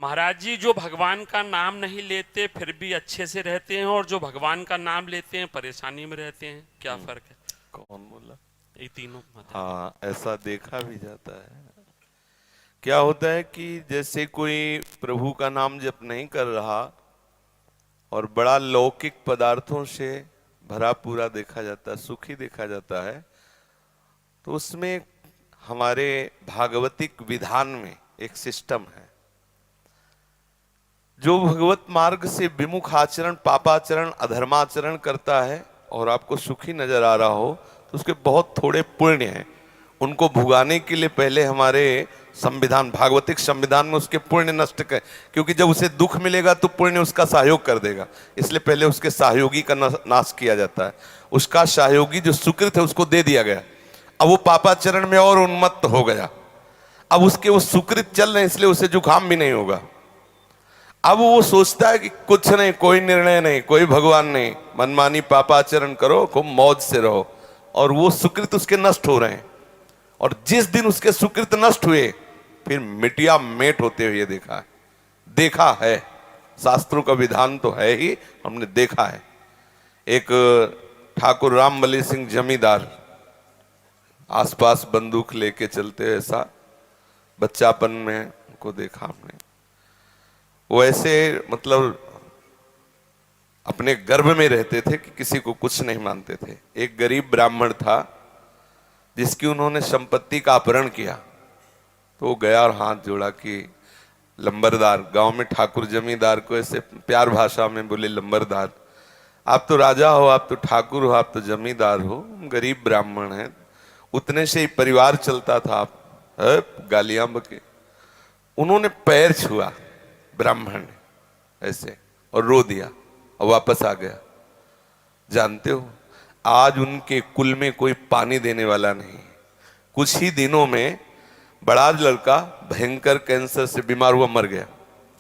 महाराज जी, जो भगवान का नाम नहीं लेते फिर भी अच्छे से रहते हैं, और जो भगवान का नाम लेते हैं परेशानी में रहते हैं, क्या फर्क है? कौन बोला? ये तीनों बता दो। हाँ, ऐसा देखा भी जाता है। क्या होता है कि जैसे कोई प्रभु का नाम जप नहीं कर रहा और बड़ा लौकिक पदार्थों से भरा पूरा देखा जाता है, सुखी देखा जाता है, तो उसमें हमारे भागवतिक विधान में एक सिस्टम है। जो भगवत मार्ग से विमुख आचरण, पापाचरण, अधर्माचरण करता है और आपको सुखी नजर आ रहा हो, तो उसके बहुत थोड़े पुण्य हैं। उनको भुगाने के लिए पहले हमारे संविधान, भागवतिक संविधान में उसके पुण्य नष्ट कर, क्योंकि जब उसे दुख मिलेगा तो पुण्य उसका सहयोग कर देगा, इसलिए पहले उसके सहयोगी का नाश किया जाता है। उसका सहयोगी जो सुकृत है उसको दे दिया गया। अब वो पापाचरण में और उन्मत्त हो गया। अब उसके वो सुकृत चल रहे हैं, इसलिए उसे जुकाम भी नहीं होगा। अब वो सोचता है कि कुछ नहीं, कोई निर्णय नहीं, कोई भगवान नहीं, मनमानी पापाचरण करो, खूब मौज से रहो, और वो सुकृत उसके नष्ट हो रहे हैं। और जिस दिन उसके सुकृत नष्ट हुए, फिर मिटिया मेट होते हुए देखा है। शास्त्रों का विधान तो है ही, हमने देखा है। एक ठाकुर रामबली सिंह जमींदार आसपास बंदूक लेके चलते, ऐसा बच्चापन में को देखा हमने। वो ऐसे मतलब अपने गर्भ में रहते थे कि किसी को कुछ नहीं मानते थे। एक गरीब ब्राह्मण था जिसकी उन्होंने संपत्ति का अपहरण किया, तो वो गया और हाथ जोड़ा कि लंबरदार, गांव में ठाकुर जमींदार को ऐसे प्यार भाषा में बोले, लंबरदार, आप तो राजा हो, आप तो ठाकुर हो, आप तो जमींदार हो, गरीब ब्राह्मण हैं, उतने से ही परिवार चलता था, आप गालियां बके। उन्होंने पैर छुआ ब्राह्मण ने ऐसे और रो दिया और वापस आ गया। जानते हो, आज उनके कुल में कोई पानी देने वाला नहीं। कुछ ही दिनों में बड़ा लड़का भयंकर कैंसर से बीमार हुआ, मर गया।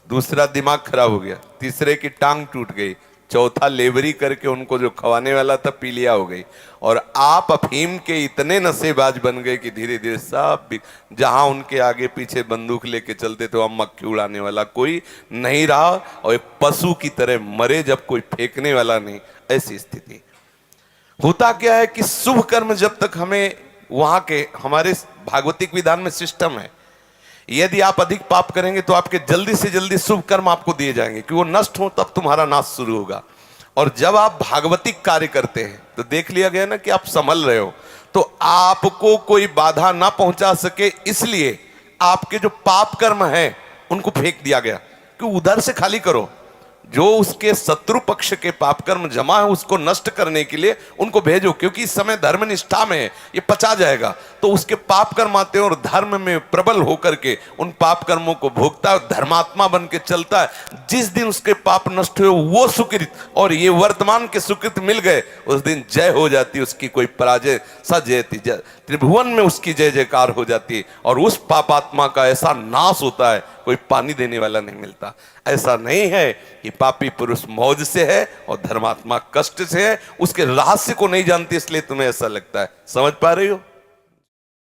दूसरा दिमाग खराब हो गया, तीसरे की टांग टूट गई, चौथा लेबरी करके उनको जो खवाने वाला था पीलिया हो गई। और आप अफीम के इतने नशेबाज बन गए कि धीरे धीरे सब जहां उनके आगे पीछे बंदूक लेके चलते थे वहां मक्खी उड़ाने वाला कोई नहीं रहा, और एक पशु की तरह मरे जब कोई फेंकने वाला नहीं। ऐसी स्थिति होता क्या है कि शुभ कर्म जब तक हमें वहां के हमारे भागवतिक विधान में सिस्टम है, यदि आप अधिक पाप करेंगे तो आपके जल्दी से जल्दी शुभ कर्म आपको दिए जाएंगे कि वो नष्ट हो, तब तुम्हारा नाश शुरू होगा। और जब आप भागवतिक कार्य करते हैं तो देख लिया गया ना कि आप संभल रहे हो, तो आपको कोई बाधा ना पहुंचा सके, इसलिए आपके जो पाप कर्म हैं उनको फेंक दिया गया कि उधर से खाली करो। जो उसके शत्रु पक्ष के पाप कर्म जमा है उसको नष्ट करने के लिए उनको भेजो, क्योंकि इस समय धर्म निष्ठा में है, ये पचा जाएगा। तो उसके पाप कर्म आते हैं और धर्म में प्रबल होकर के उन पाप कर्मों को भोगता है, धर्मात्मा बन के चलता है। जिस दिन उसके पाप नष्ट हुए वो सुकृत और ये वर्तमान के सुकृत मिल गए, उस दिन जय हो जाती, उसकी कोई पराजय सजयती, त्रिभुवन में उसकी जय जयकार हो जाती है, और उस पापात्मा का ऐसा नाश होता है, कोई पानी देने वाला नहीं मिलता। ऐसा नहीं है कि पापी पुरुष मौज से है और धर्मात्मा कष्ट से है, उसके रहस्य को नहीं जानती, इसलिए तुम्हें ऐसा लगता है। समझ पा रही हो?